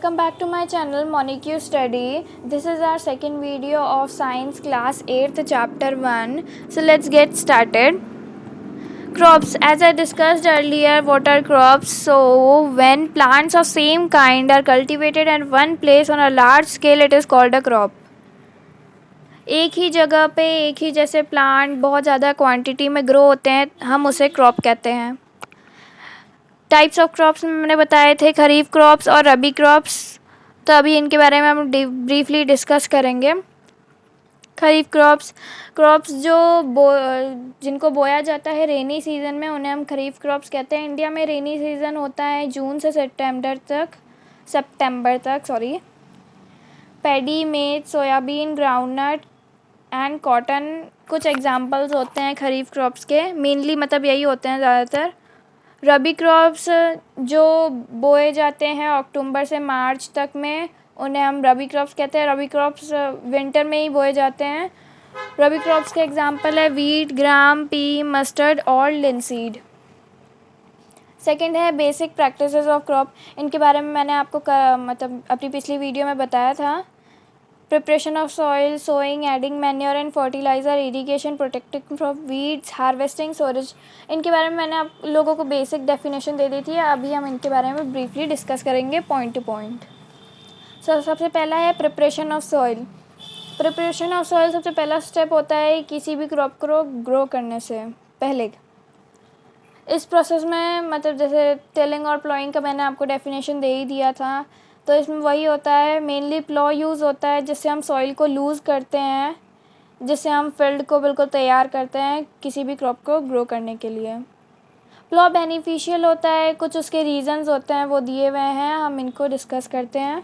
welcome back to my channel Monique Study. This is our second video of science class 8th chapter 1. So let's get started. Crops, as I discussed earlier, what are crops? So when plants of same kind are cultivated at one place on a large scale, it is called a crop. एक ही जगह पे एक ही जैसे plant बहुत ज़्यादा quantity में grow होते हैं, हम उसे क्रॉप कहते हैं. टाइप्स ऑफ क्रॉप्स में मैंने बताए थे खरीफ क्रॉप्स और रबी क्रॉप्स, तो अभी इनके बारे में हम ब्रीफली डिस्कस करेंगे. खरीफ क्रॉप्स जो जिनको बोया जाता है रेनी सीज़न में, उन्हें हम खरीफ क्रॉप्स कहते हैं. इंडिया में रेनी सीज़न होता है जून से सितंबर तक. पैडी, मेज, सोयाबीन, ग्राउंडनट एंड कॉटन कुछ एग्जांपल्स होते हैं खरीफ क्रॉप्स के. मेनली मतलब यही होते हैं ज़्यादातर. रबी क्रॉप्स जो बोए जाते हैं अक्टूबर से मार्च तक में, उन्हें हम रबी क्रॉप्स कहते हैं. रबी क्रॉप्स विंटर में ही बोए जाते हैं. रबी क्रॉप्स के एग्जांपल है वीट, ग्राम, पी, मस्टर्ड और लिनसीड. सेकंड है बेसिक प्रैक्टिसेस ऑफ क्रॉप. इनके बारे में मैंने आपको मतलब अपनी पिछली वीडियो में बताया था. Preparation of soil, sowing, adding manure and fertiliser, irrigation, protecting from weeds, harvesting, storage. इनके बारे में मैंने आप लोगों को बेसिक डेफिनेशन दे दी थी. अभी हम इनके बारे में ब्रीफली डिस्कस करेंगे पॉइंट टू पॉइंट. सबसे पहला है preparation of soil. Preparation of soil सबसे पहला स्टेप होता है किसी भी क्रॉप को ग्रो करने से पहले. इस प्रोसेस में मतलब जैसे टिलिंग और प्लॉइंग का मैंने आपको डेफिनेशन दे ही दिया था, तो इसमें वही होता है. मेनली प्लॉ यूज़ होता है जिससे हम सॉइल को लूज़ करते हैं, जिससे हम फील्ड को बिल्कुल तैयार करते हैं किसी भी क्रॉप को ग्रो करने के लिए. प्लॉ बेनिफिशियल होता है, कुछ उसके रीज़न्स होते हैं वो दिए हुए हैं, हम इनको डिस्कस करते हैं.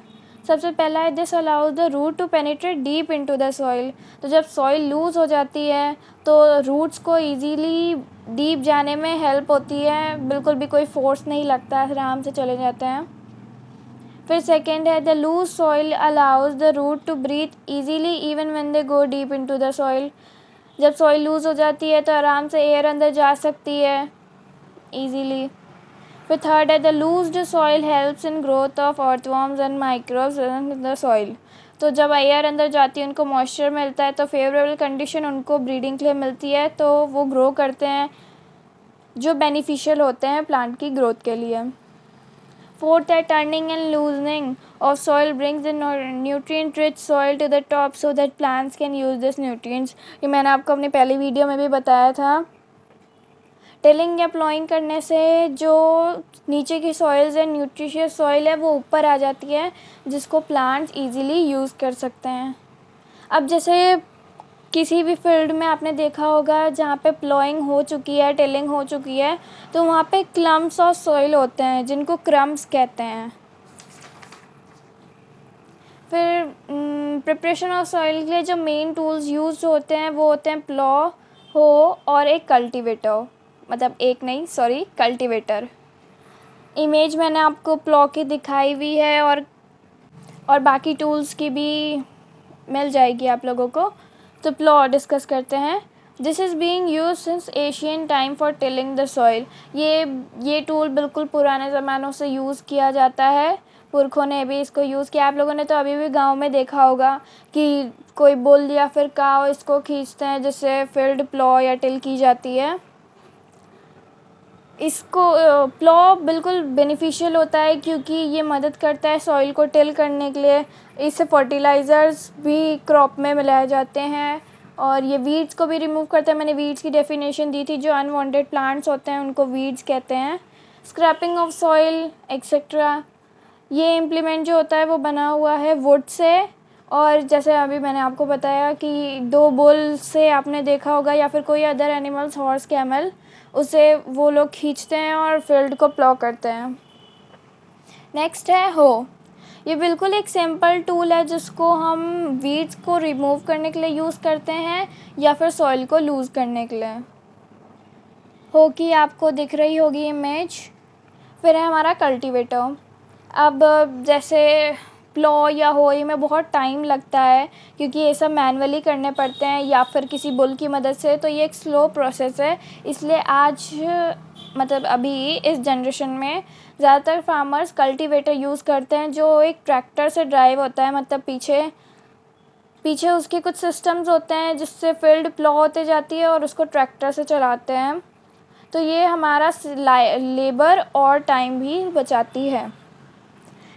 सबसे पहला है this allows the root to penetrate deep into the soil. तो जब सॉइल लूज़ हो जाती है तो रूट्स को ईजीली डीप जाने में हेल्प होती है. बिल्कुल भी कोई फोर्स नहीं लगता, आराम से चले जाते हैं. फिर सेकेंड है the loose soil allows the root to breathe easily even when they go deep into the soil. जब सॉइल लूज़ हो जाती है तो आराम से एयर अंदर जा सकती है ईजीली. फिर थर्ड है the लूज्ड soil helps in growth of earthworms and microbes in the soil. तो जब एयर अंदर जाती है उनको मॉइस्चर मिलता है, तो फेवरेबल कंडीशन उनको ब्रीडिंग के लिए मिलती है, तो वो ग्रो करते हैं जो बेनिफिशियल होते हैं प्लांट की ग्रोथ के लिए. फोर्थ है turning and loosening of soil brings the nutrient rich soil to the top so that plants can use this nutrients. ये मैंने आपको अपनी पहली वीडियो में भी बताया था. टिलिंग या प्लॉइंग करने से जो नीचे की सॉइल्स है, न्यूट्रिशियस सॉइल है, वो ऊपर आ जाती है जिसको प्लांट्स इजीली यूज़ कर सकते हैं. अब जैसे किसी भी फील्ड में आपने देखा होगा जहाँ पे प्लॉइंग हो चुकी है, टिलिंग हो चुकी है, तो वहाँ पे क्लम्प्स ऑफ सॉइल होते हैं जिनको क्रम्स कहते हैं. फिर प्रिपरेशन ऑफ सॉइल के लिए जो मेन टूल्स यूज होते हैं वो होते हैं प्लॉ, हो और एक कल्टीवेटर. मतलब एक नहीं, सॉरी, कल्टीवेटर. इमेज मैंने आपको प्लॉ की दिखाई हुई है और बाकी टूल्स की भी मिल जाएगी आप लोगों को. तो प्लॉ डिस्कस करते हैं. This is being use since Asian time for tilling the soil. ये टूल बिल्कुल पुराने ज़मानों से यूज़ किया जाता है. पुरखों ने भी इसको यूज़ किया. आप लोगों ने तो अभी भी गांव में देखा होगा कि कोई बुल या फिर काव इसको खींचते हैं जिससे फील्ड प्लॉ या टिल की जाती है. इसको प्लॉ बिल्कुल बेनिफिशियल होता है क्योंकि ये मदद करता है सॉइल को टिल करने के लिए. इससे फर्टिलाइज़र्स भी क्रॉप में मिलाए जाते हैं और ये वीड्स को भी रिमूव करता है. मैंने वीड्स की डेफिनेशन दी थी. जो अनवांटेड प्लांट्स होते हैं उनको वीड्स कहते हैं. Scraping of soil etcetera. ये इम्प्लीमेंट जो होता है वो बना हुआ है वुड से, और जैसे अभी मैंने आपको बताया कि दो बुल से आपने देखा होगा या फिर कोई अदर एनिमल्स, हॉर्स, कैमल, उसे वो लोग खींचते हैं और फील्ड को प्लॉ करते हैं. नेक्स्ट है हो. ये बिल्कुल एक सिंपल टूल है जिसको हम वीड्स को रिमूव करने के लिए यूज़ करते हैं या फिर सॉइल को लूज़ करने के लिए. हो की आपको दिख रही होगी इमेज. फिर है हमारा कल्टीवेटर. अब जैसे प्लॉ या होई में बहुत टाइम लगता है, क्योंकि ये सब मैनुअली करने पड़ते हैं या फिर किसी बुल की मदद से, तो ये एक स्लो प्रोसेस है। इसलिए आज मतलब अभी इस जनरेशन में ज़्यादातर फार्मर्स कल्टीवेटर यूज़ करते हैं, जो एक ट्रैक्टर से ड्राइव होता है। मतलब पीछे उसके कुछ सिस्टम्स होते हैं जिससे फील्ड प्लॉ होते जाती है और उसको ट्रैक्टर से चलाते हैं। तो ये हमारा लेबर और टाइम भी बचाती है।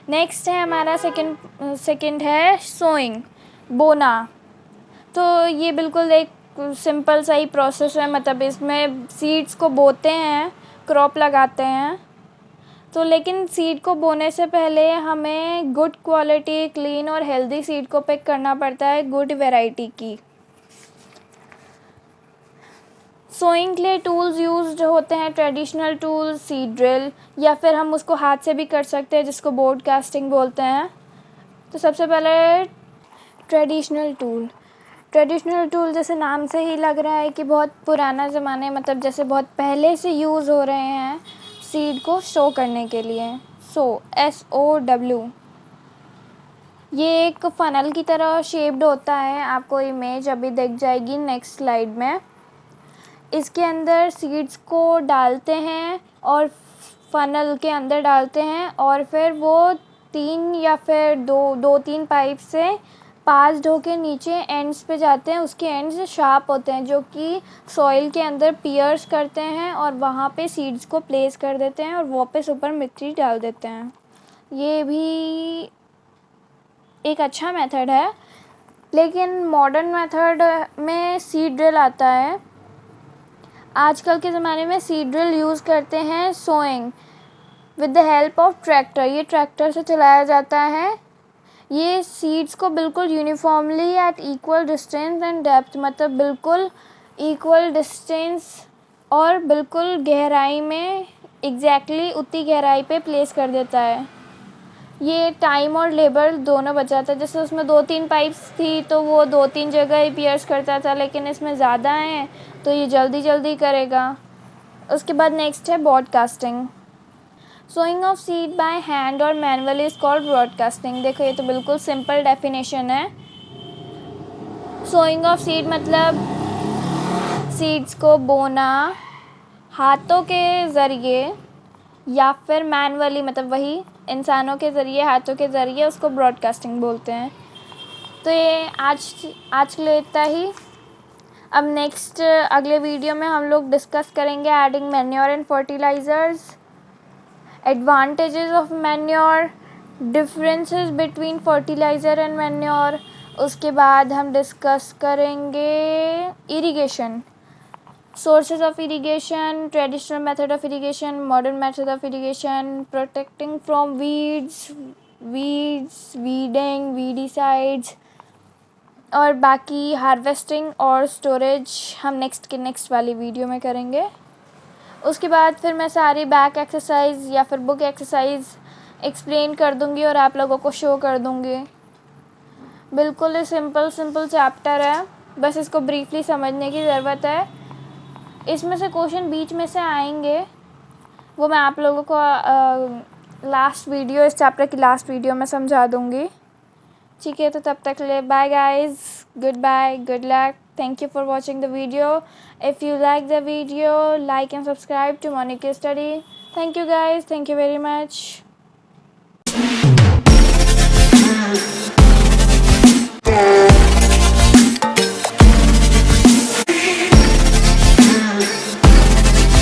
नेक्स्ट है हमारा सेकंड है सोइंग, बोना। तो ये बिल्कुल एक सिंपल सा ही प्रोसेस है। मतलब इसमें सीड्स को बोते हैं, क्रॉप लगाते हैं। तो लेकिन सीड को बोने से पहले हमें गुड क्वालिटी, क्लीन और हेल्दी सीड को पिक करना पड़ता है, गुड वैरायटी की। सोइंग के लिए टूल्स यूज्ड होते हैं, ट्रेडिशनल टूल्स, सीड ड्रिल, या फिर हम उसको हाथ से भी कर सकते हैं, जिसको ब्रॉडकास्टिंग बोलते हैं। तो सबसे पहले ट्रेडिशनल टूल जैसे नाम से ही लग रहा है कि बहुत पुराना ज़माने, मतलब जैसे बहुत पहले से यूज़ हो रहे हैं सीड को शो करने के लिए। SOW, ये एक फ़नल की तरह शेप्ड होता है। आपको इमेज अभी दिख जाएगी नेक्स्ट स्लाइड में। इसके अंदर सीड्स को डालते हैं और फ़नल के अंदर डालते हैं, और फिर वो 3 या फिर 2-3 पाइप से पास होके नीचे एंड्स पे जाते हैं। उसके एंड्स शार्प होते हैं, जो कि सॉइल के अंदर पियर्स करते हैं और वहाँ पे सीड्स को प्लेस कर देते हैं और वापस ऊपर मिट्टी डाल देते हैं। ये भी एक अच्छा मेथड है। लेकिन मॉडर्न मेथड में सीड ड्रिल आता है। आजकल के ज़माने में सीड ड्रिल यूज़ करते हैं sowing with the help of tractor. ये ट्रैक्टर से चलाया जाता है। ये सीड्स को बिल्कुल uniformly at equal distance and depth, मतलब बिल्कुल इक्वल डिस्टेंस और बिल्कुल गहराई में एग्जैक्टली उतनी गहराई पे प्लेस कर देता है। ये टाइम और लेबर दोनों बचाता है। जैसे उसमें 2-3 पाइप्स थी तो वो 2-3 जगह ही पियर्स करता था, लेकिन इसमें ज़्यादा हैं तो ये जल्दी करेगा। उसके बाद नेक्स्ट है broadcasting. Sowing of seed by hand और मैनुअल इज कॉल्ड ब्रॉडकास्टिंग। देखो, ये तो बिल्कुल सिंपल डेफिनेशन है। सोइंग ऑफ सीड मतलब सीड्स को बोना हाथों के ज़रिए या फिर मैनुअली, मतलब वही इंसानों के ज़रिए, हाथों के ज़रिए, उसको ब्रॉडकास्टिंग बोलते हैं। तो ये आज के लिए इतना ही। अब नेक्स्ट अगले वीडियो में हम लोग डिस्कस करेंगे adding manure and fertilisers, advantages of manure, differences between fertiliser and manure. उसके बाद हम डिस्कस करेंगे irrigation, sources of irrigation, traditional method of irrigation, modern method of irrigation, protecting from weeds, weeding, weedicides, और बाकी harvesting और storage हम next वाली video में करेंगे। उसके बाद फिर मैं सारी बैक एक्सरसाइज या फिर बुक एक्सरसाइज एक्सप्लेन कर दूँगी और आप लोगों को शो कर दूँगी। बिल्कुल ही सिंपल चैप्टर है, बस इसको ब्रीफली समझने की ज़रूरत है। इसमें से क्वेश्चन बीच में से आएंगे, वो मैं आप लोगों को लास्ट वीडियो, इस चैप्टर की लास्ट वीडियो में समझा दूँगी। ठीक है, तो तब तक ले bye guys, good bye, good luck, thank you for watching the video. If you like the video, like and subscribe to Monica Study. Thank you guys, thank you very much.